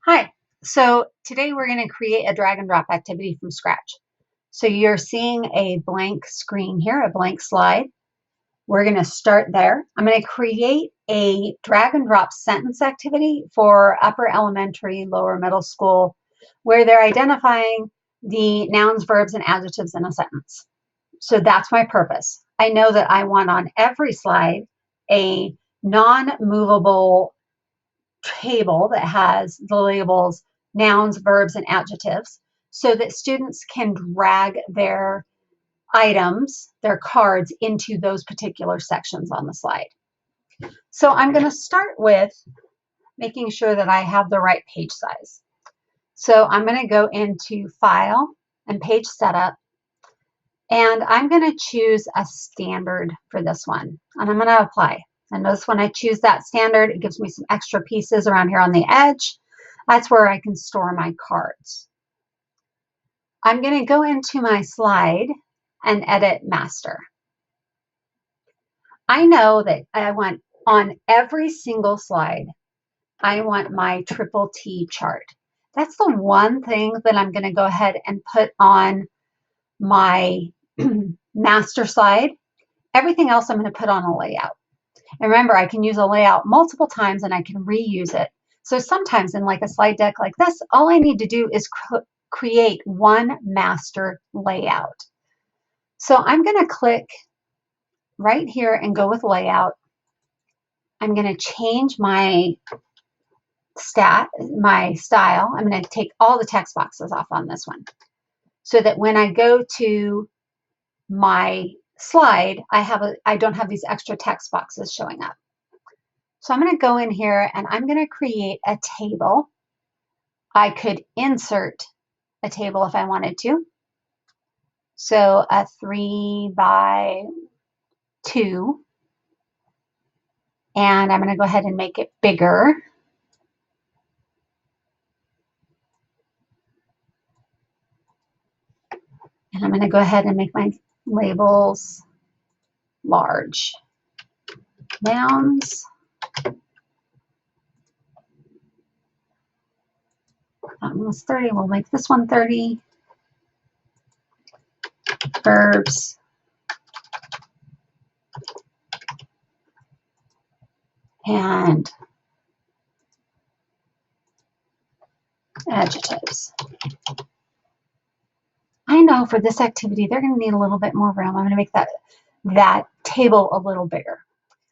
Hi. So today we're going to create a drag and drop activity from scratch. So you're seeing a blank screen here, a blank slide. We're going to start there. I'm going to create a drag and drop sentence activity for upper elementary, lower middle school, where they're identifying the nouns, verbs, and adjectives in a sentence. So that's my purpose. I know that I want on every slide a non-movable table that has the labels nouns, verbs, and adjectives so that students can drag their items, their cards, into those particular sections on the slide. So I'm going to start with making sure that I have the right page size. So I'm going to go into File and Page Setup, and I'm going to choose a standard for this one, and I'm going to apply. And notice when I choose that standard, it gives me some extra pieces around here on the edge. That's where I can store my cards. I'm going to go into my slide and edit master. I know that I want on every single slide, I want my triple T chart. That's the one thing that I'm going to go ahead and put on my master slide. Everything else I'm going to put on a layout. And remember, I can use a layout multiple times and I can reuse it. So sometimes in like a slide deck like this, all I need to do is create one master layout. So I'm going to click right here and go with layout. I'm going to change my style. I'm going to take all the text boxes off on this one so that when I go to my slide, I don't have these extra text boxes showing up. So I'm going to go in here and I'm going to create a table. I could insert a table if I wanted to. So a 3 by 2. And I'm going to go ahead and make it bigger. And I'm going to go ahead and make my labels large. Nouns. That one was 30. We'll make this one 30. Verbs. And adjectives. I know for this activity, they're going to need a little bit more room. I'm going to make that table a little bigger.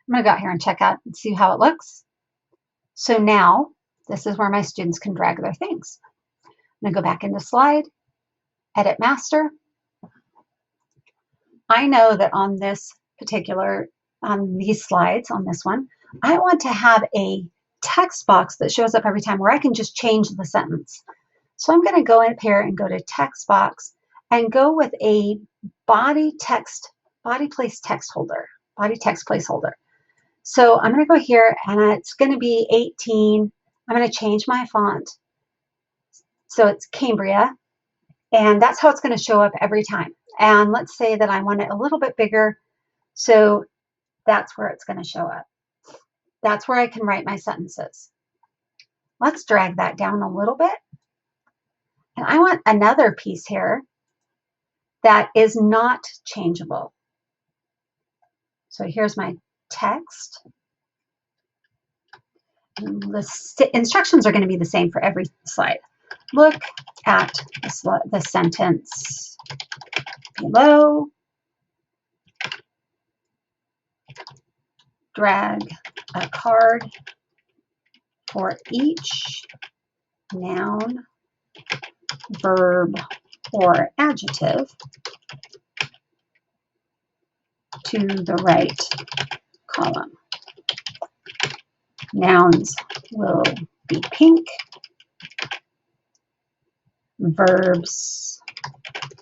I'm going to go out here and check out and see how it looks. So now this is where my students can drag their things. I'm going to go back into slide, edit master. I know that on this particular, on these slides, on this one, I want to have a text box that shows up every time where I can just change the sentence. So I'm going to go up here and go to text box and go with a body text placeholder. So I'm going to go here and it's going to be 18. I'm going to change my font. So it's Cambria, and that's how it's going to show up every time. And let's say that I want it a little bit bigger. So that's where it's going to show up. That's where I can write my sentences. Let's drag that down a little bit. And I want another piece here that is not changeable. So here's my text. And the instructions are going to be the same for every slide. Look at the sentence below. Drag a card for each noun, verb, or adjective to the right column. Nouns will be pink. Verbs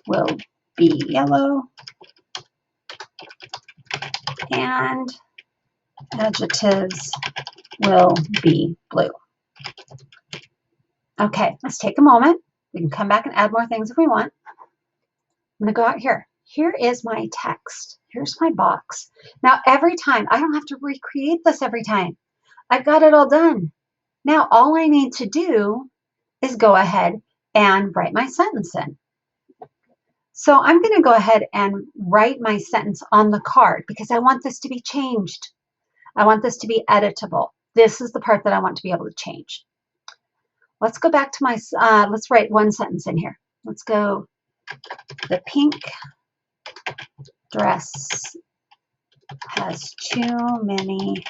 will be yellow. And adjectives will be blue. Okay, let's take a moment. We can come back and add more things if we want. I'm going to go out here. Here is my text. Here's my box. Now, every time, I don't have to recreate this every time. I've got it all done. Now, all I need to do is go ahead and write my sentence in. So I'm going to go ahead and write my sentence on the card because I want this to be changed. I want this to be editable. This is the part that I want to be able to change. Let's go back to my, let's write one sentence in here. Let's go, the pink dress has too many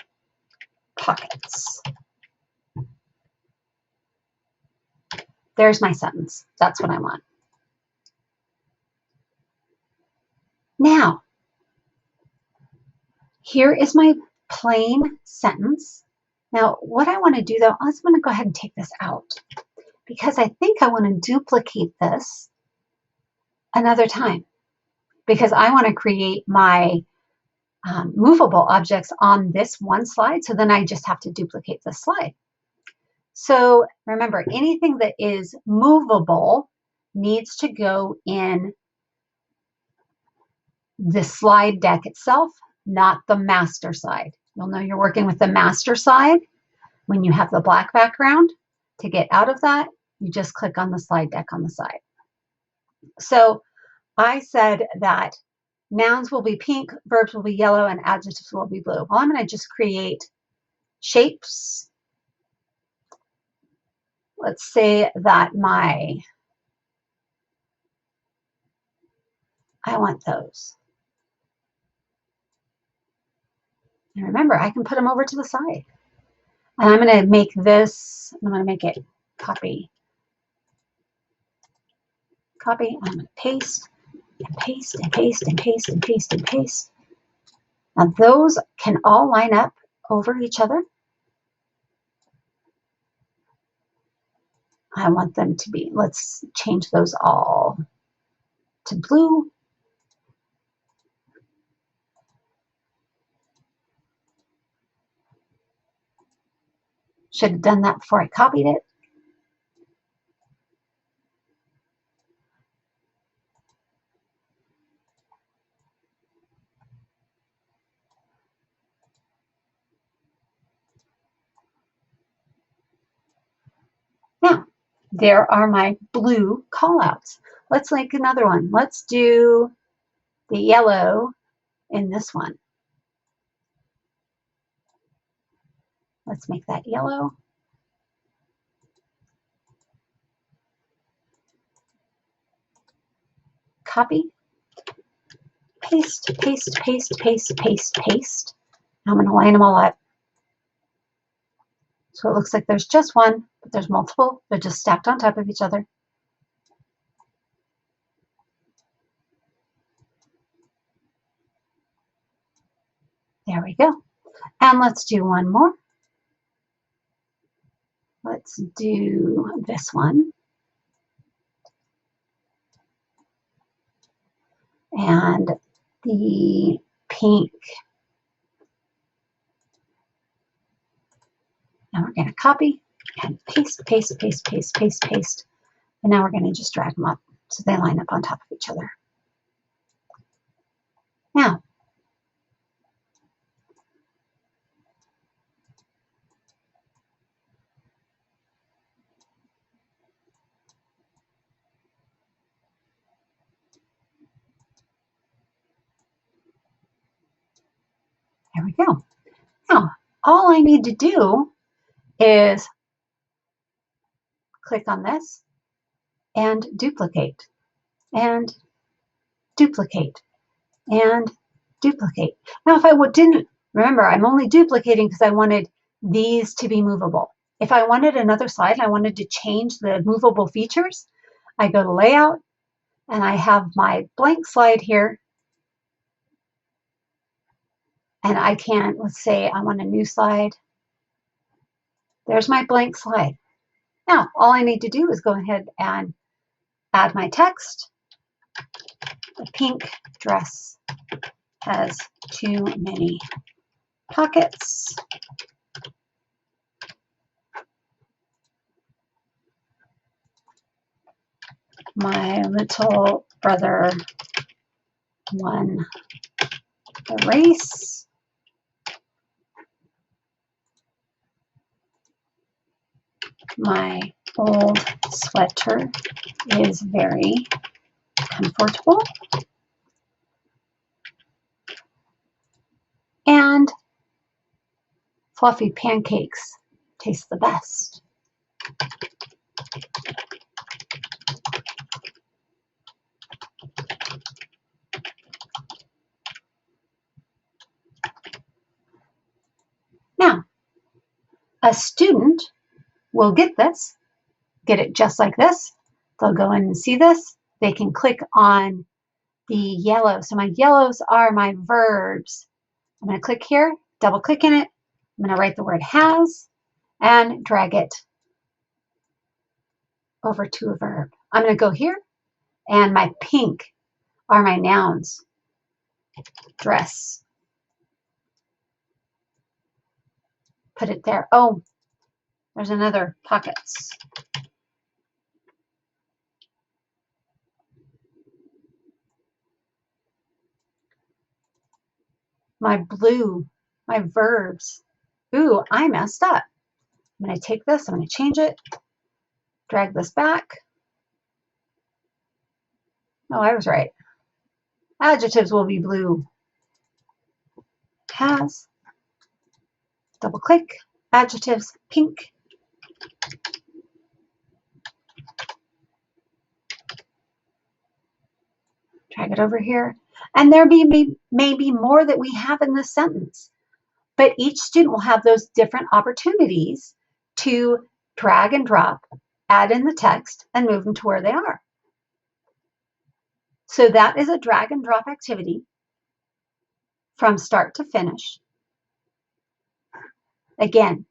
pockets. There's my sentence. That's what I want. Now, here is my plain sentence. Now, what I want to do though, I'm going to go ahead and take this out because I think I want to duplicate this another time because I want to create my movable objects on this one slide. So then I just have to duplicate this slide. So remember, anything that is movable needs to go in the slide deck itself, not the master side. You'll know you're working with the master side when you have the black background. To get out of that, you just click on the slide deck on the side. So I said that nouns will be pink, verbs will be yellow, and adjectives will be blue. Well, I'm going to just create shapes. Let's say that I want those. And remember, I can put them over to the side. And I'm going to make this, I'm going to make it copy. Copy, I'm going to paste, and paste, and paste, and paste, and paste, and paste. Now those can all line up over each other. I want them to be, let's change those all to blue. Should have done that before I copied it. Now, there are my blue callouts. Let's make another one. Let's do the yellow in this one. Let's make that yellow. Copy, paste, paste, paste, paste, paste, paste. I'm going to line them all up. So it looks like there's just one, but there's multiple. They're just stacked on top of each other. There we go. And let's do one more. Let's do this one. And the pink. Now we're going to copy and paste, paste, paste, paste, paste, paste. And now we're going to just drag them up so they line up on top of each other. Now, there we go. Now, all I need to do is click on this and duplicate and duplicate and duplicate. Now, if I didn't, remember, I'm only duplicating because I wanted these to be movable. If I wanted another slide and I wanted to change the movable features, I go to Layout and I have my blank slide here. And I can, let's say I want a new slide. There's my blank slide. Now, all I need to do is go ahead and add my text. The pink dress has too many pockets. My little brother won the race. My old sweater is very comfortable. And fluffy pancakes taste the best. Now, a student will get this, get it just like this. They'll go in and see this. They can click on the yellow. So my yellows are my verbs. I'm going to click here, double click in it. I'm going to write the word has and drag it over to a verb. I'm going to go here, and my pink are my nouns. Dress. Put it there. Oh, there's another pockets. My blue, my verbs. Ooh, I messed up. I'm going to take this, I'm going to change it, drag this back. Oh, I was right. Adjectives will be blue. Has. Double click. Adjectives, pink. Drag it over here. And there may be more that we have in this sentence. But each student will have those different opportunities to drag and drop, add in the text, and move them to where they are. So that is a drag and drop activity from start to finish. Again,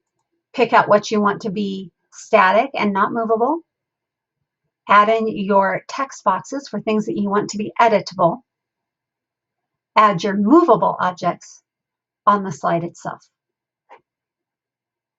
pick out what you want to be static and not movable. Add in your text boxes for things that you want to be editable. Add your movable objects on the slide itself.